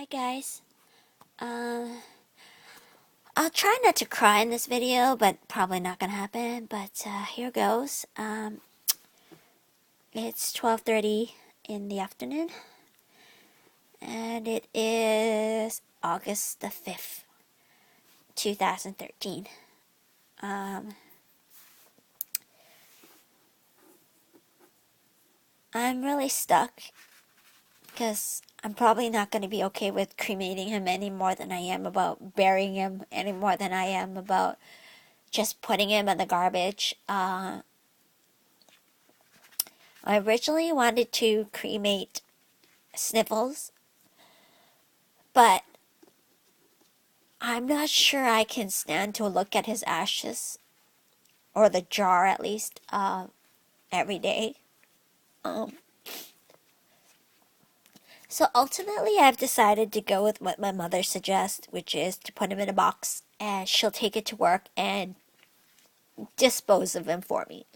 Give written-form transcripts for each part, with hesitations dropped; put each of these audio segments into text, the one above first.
Hi guys. I'll try not to cry in this video, but probably not gonna happen. But here goes. It's 12:30 in the afternoon, and it is August the 5th, 2013. I'm really stuck because I'm probably not going to be okay with cremating him any more than I am about burying him, any more than I am about just putting him in the garbage. I originally wanted to cremate Sniffles, but I'm not sure I can stand to look at his ashes, or the jar at least, every day. So ultimately, I've decided to go with what my mother suggests, which is to put him in a box, and she'll take it to work and dispose of him for me.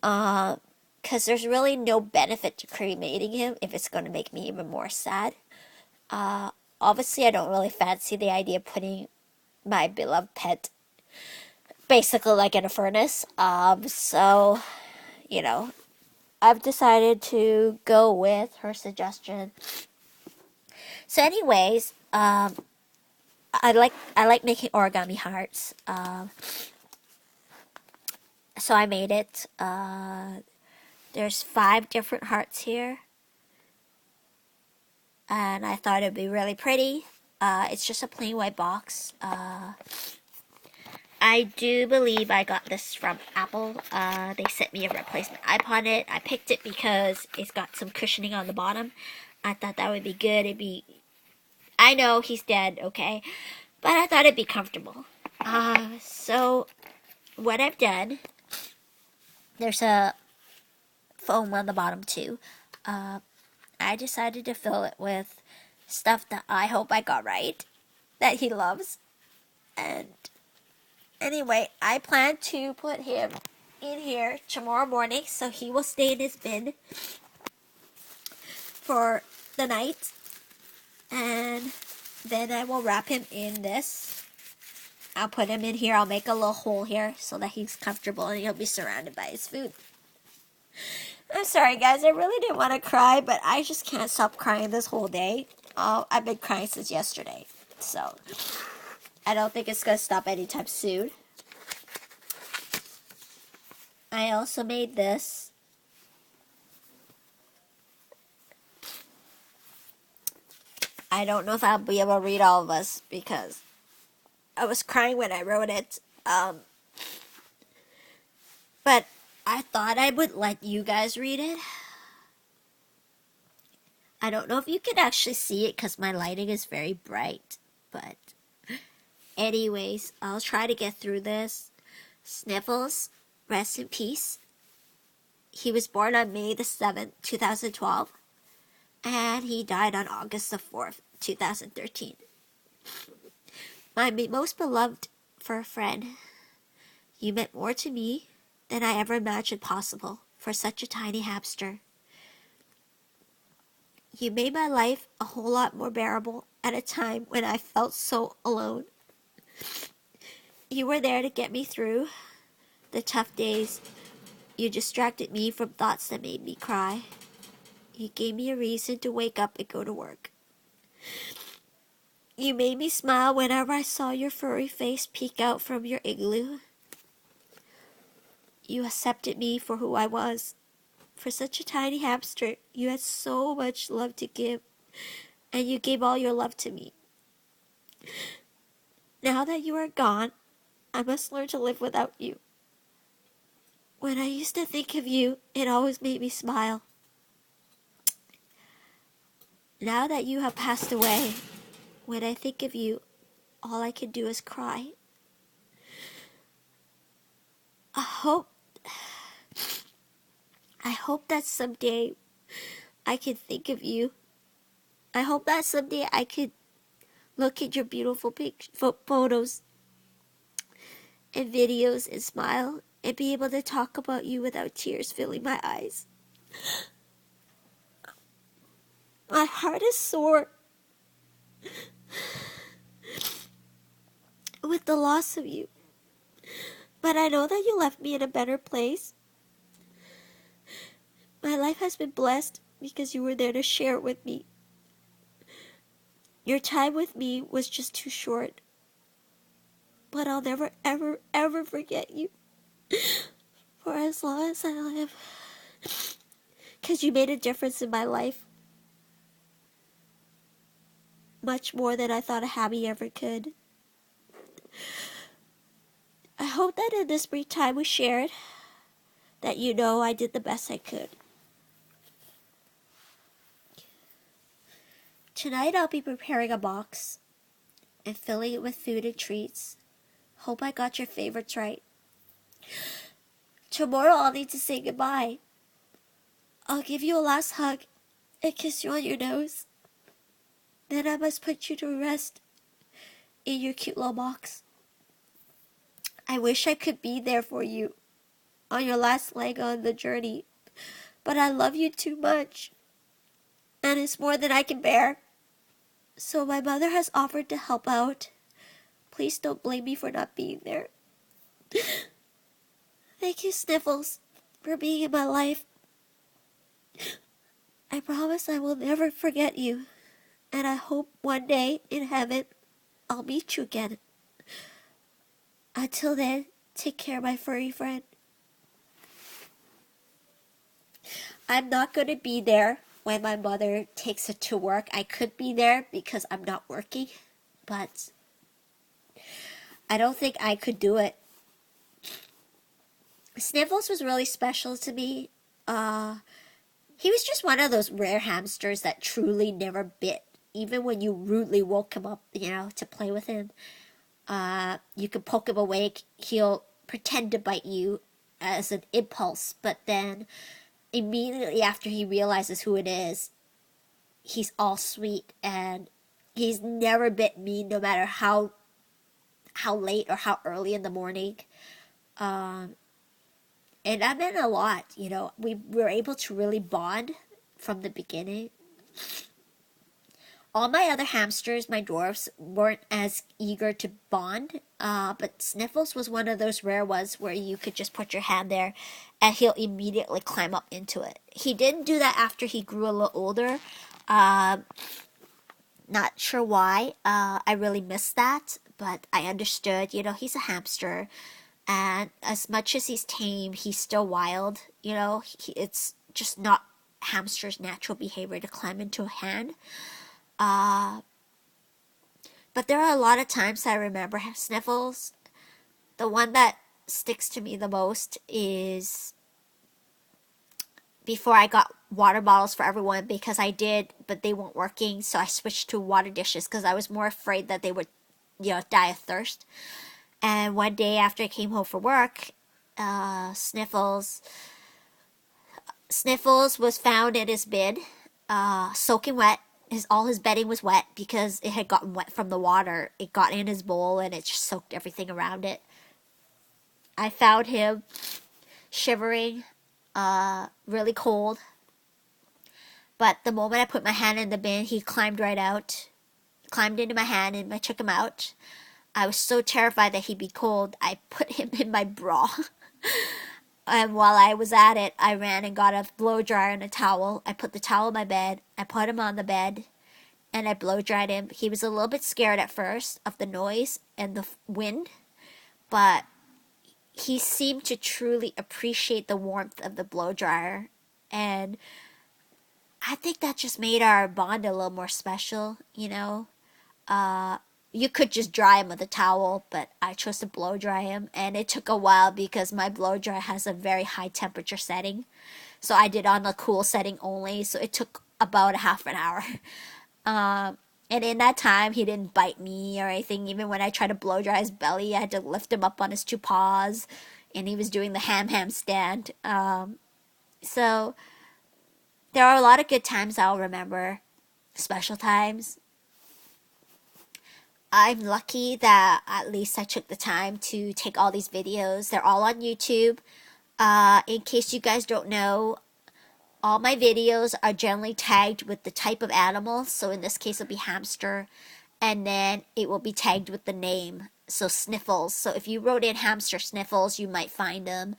Because there's really no benefit to cremating him if it's going to make me even more sad. Obviously, I don't really fancy the idea of putting my beloved pet basically like in a furnace. So, I've decided to go with her suggestion. So, anyways, I like making origami hearts. So I made it. There's 5 different hearts here, and I thought it'd be really pretty. It's just a plain white box. I do believe I got this from Apple. They sent me a replacement iPod. I picked it because it's got some cushioning on the bottom. I thought that would be good. I know he's dead, okay, but I thought it'd be comfortable. So what I've done, there's a foam on the bottom too. I decided to fill it with stuff that I hope I got right, that he loves. And anyway, I plan to put him in here tomorrow morning, so he will stay in his bin for the night. And then I will wrap him in this. I'll put him in here. I'll make a little hole here so that he's comfortable and he'll be surrounded by his food. I'm sorry, guys. I really didn't want to cry, but I just can't stop crying this whole day. I've been crying since yesterday, so I don't think it's going to stop anytime soon. I also made this. I don't know if I'll be able to read all of us because I was crying when I wrote it. But I thought I would let you guys read it. I don't know if you can actually see it because my lighting is very bright. But anyways, I'll try to get through this. Sniffles, rest in peace. He was born on May the 7th, 2012. And he died on August the 4th, 2013. My most beloved fur friend. You meant more to me than I ever imagined possible for such a tiny hamster. You made my life a whole lot more bearable at a time when I felt so alone. You were there to get me through the tough days. You distracted me from thoughts that made me cry. You gave me a reason to wake up and go to work. You made me smile whenever I saw your furry face peek out from your igloo. You accepted me for who I was. For such a tiny hamster, you had so much love to give, and you gave all your love to me. Now that you are gone, I must learn to live without you. When I used to think of you, it always made me smile. Now that you have passed away, when I think of you, all I can do is cry. I hope that someday I can think of you. I hope that someday I could look at your beautiful photos and videos and smile and be able to talk about you without tears filling my eyes. My heart is sore with the loss of you. But I know that you left me in a better place. My life has been blessed because you were there to share it with me. Your time with me was just too short. But I'll never, ever, ever forget you for as long as I live. Because you made a difference in my life. Much more than I thought a Hammy ever could. I hope that in this brief time we shared, that you know I did the best I could. Tonight I'll be preparing a box and filling it with food and treats. Hope I got your favorites right. Tomorrow I'll need to say goodbye. I'll give you a last hug and kiss you on your nose. Then I must put you to rest in your cute little box. I wish I could be there for you on your last leg on the journey, but I love you too much, and it's more than I can bear. So my mother has offered to help out. Please don't blame me for not being there. Thank you, Sniffles, for being in my life. I promise I will never forget you, and I hope one day in heaven I'll meet you again. Until then, take care, my furry friend. I'm not going to be there when my mother takes it to work. I could be there because I'm not working, but I don't think I could do it. Sniffles was really special to me. He was just one of those rare hamsters that truly never bit. Even when you rudely woke him up, to play with him. You could poke him awake. He'll pretend to bite you as an impulse, but then immediately after he realizes who it is, he's all sweet, and he's never bit me, no matter how late or how early in the morning. And that meant a lot. We were able to really bond from the beginning. All my other hamsters, my dwarfs, weren't as eager to bond, but Sniffles was one of those rare ones where you could just put your hand there and he'll immediately climb up into it. He didn't do that after he grew a little older. Not sure why. I really missed that, but I understood. He's a hamster, and as much as he's tame, he's still wild. It's just not hamster's natural behavior to climb into a hand. But there are a lot of times I remember Sniffles. The one that sticks to me the most is before I got water bottles for everyone, because I did, but they weren't working, so I switched to water dishes because I was more afraid that they would, die of thirst. And one day after I came home from work, Sniffles was found in his bin, soaking wet. All his bedding was wet because it had gotten wet from the water. It got in his bowl and it just soaked everything around it. I found him shivering, really cold. But the moment I put my hand in the bin, he climbed right out. Climbed into my hand and I took him out. I was so terrified that he'd be cold, I put him in my bra. And while I was at it, I ran and got a blow dryer and a towel. I put the towel on my bed. I put him on the bed, and I blow dried him. He was a little bit scared at first of the noise and the wind, but he seemed to truly appreciate the warmth of the blow dryer. And I think that just made our bond a little more special, You could just dry him with a towel, but I chose to blow dry him, and it took a while because my blow dryer has a very high temperature setting, so I did on the cool setting only, so it took about a half an hour. And in that time, he didn't bite me or anything. Even when I tried to blow dry his belly, I had to lift him up on his two paws, and he was doing the ham stand. So there are a lot of good times I'll remember, special times. I'm lucky that at least I took the time to take all these videos. They're all on YouTube. In case you guys don't know, all my videos are generally tagged with the type of animal. So in this case, it'll be hamster. And then it will be tagged with the name. So Sniffles. So if you wrote in hamster Sniffles, you might find them.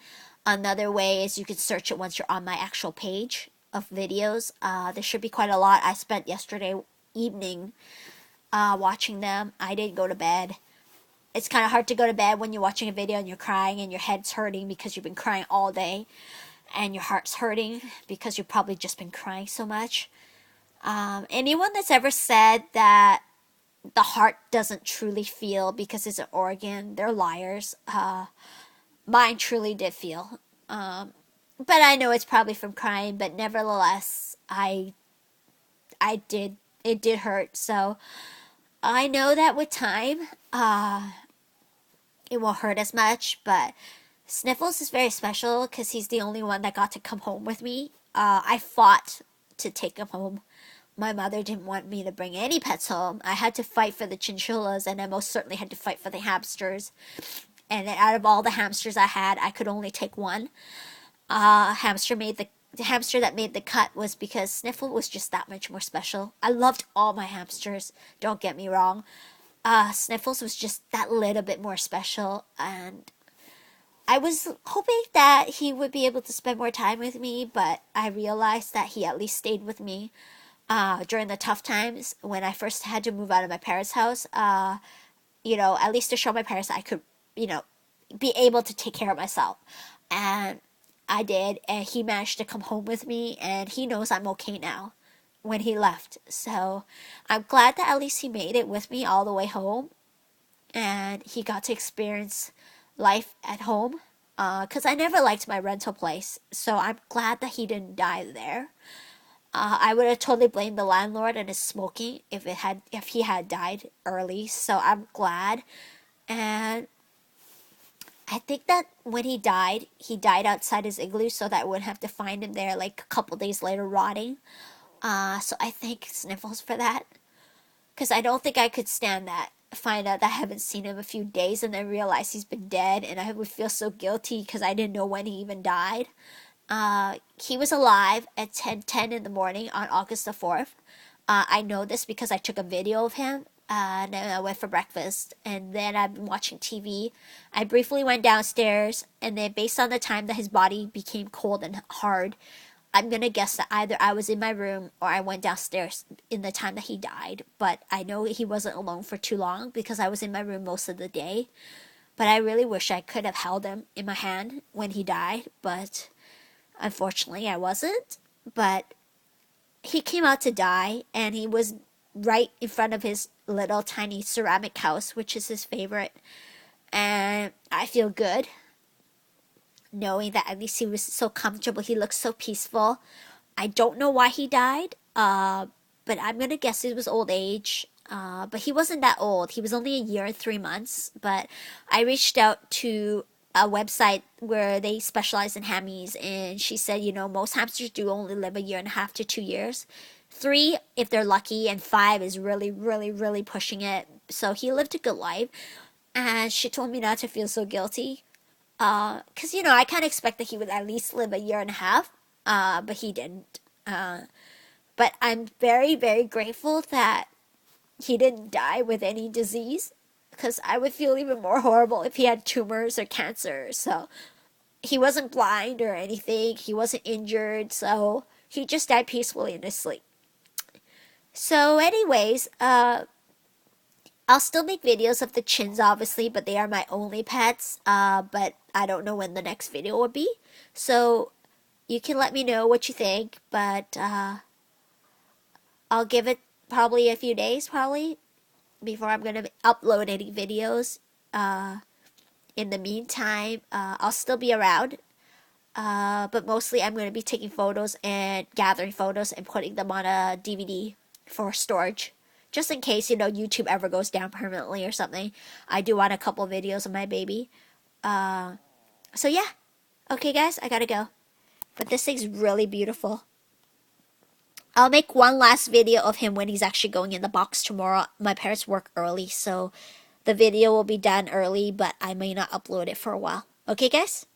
Another way is you can search it once you're on my actual page of videos. There should be quite a lot. I spent yesterday evening watching them. I didn't go to bed. It's kind of hard to go to bed when you're watching a video and you're crying and your head's hurting because you've been crying all day and your heart's hurting because you've probably just been crying so much. Anyone that's ever said that the heart doesn't truly feel because it's an organ, they're liars. Mine truly did feel. But I know it's probably from crying, but nevertheless, I did, it did hurt. So I know that with time, it won't hurt as much, but Sniffles is very special because he's the only one that got to come home with me. I fought to take him home. My mother didn't want me to bring any pets home. I had to fight for the chinchillas, and I most certainly had to fight for the hamsters. And then out of all the hamsters I had, I could only take one. The hamster that made the cut was because Sniffle was just that much more special. I loved all my hamsters, don't get me wrong. Sniffles was just that little bit more special, and I was hoping that he would be able to spend more time with me, but I realized that he at least stayed with me during the tough times when I first had to move out of my parents' house. At least to show my parents that I could, be able to take care of myself. And I did, and he managed to come home with me, and he knows I'm okay now when he left. So I'm glad that at least he made it with me all the way home, and he got to experience life at home. Because I never liked my rental place, so I'm glad that he didn't die there. I would have totally blamed the landlord and his smoking if he had died early. So I'm glad, and I think that when he died outside his igloo so that I wouldn't have to find him there like a couple days later rotting. So I thank Sniffles for that, because I don't think I could stand that. Find out that I haven't seen him a few days and then realize he's been dead, and I would feel so guilty because I didn't know when he even died. He was alive at 10:10 in the morning on August the 4th. I know this because I took a video of him, and then I went for breakfast, and then I've been watching TV. I briefly went downstairs, and then based on the time that his body became cold and hard, I'm going to guess that either I was in my room or I went downstairs in the time that he died. But I know he wasn't alone for too long because I was in my room most of the day. But I really wish I could have held him in my hand when he died, but unfortunately I wasn't. But he came out to die, and he was right in front of his little tiny ceramic house, which is his favorite. And I feel good knowing that at least he was so comfortable. He looked so peaceful. I don't know why he died, but I'm going to guess it was old age. But he wasn't that old. He was only a year and 3 months. But I reached out to a website where they specialize in hammies, and she said, most hamsters do only live a year and a half to 2 years. 3 if they're lucky, and 5 is really, really, really pushing it. So he lived a good life, and she told me not to feel so guilty. Because, I kind of expect that he would at least live a year and a half, but he didn't. But I'm very, very grateful that he didn't die with any disease, because I would feel even more horrible if he had tumors or cancer. So he wasn't blind or anything. He wasn't injured. So he just died peacefully in his sleep. So anyways, I'll still make videos of the chins, obviously, but they are my only pets. But I don't know when the next video will be. So you can let me know what you think, but I'll give it probably a few days, before I'm going to upload any videos. In the meantime, I'll still be around. But mostly I'm going to be taking photos and gathering photos and putting them on a DVD for storage. Just in case, YouTube ever goes down permanently or something. I do want a couple videos of my baby. So yeah. Okay, guys, I gotta go. But this thing's really beautiful. I'll make one last video of him when he's actually going in the box tomorrow. My parents work early, so the video will be done early, but I may not upload it for a while. Okay, guys?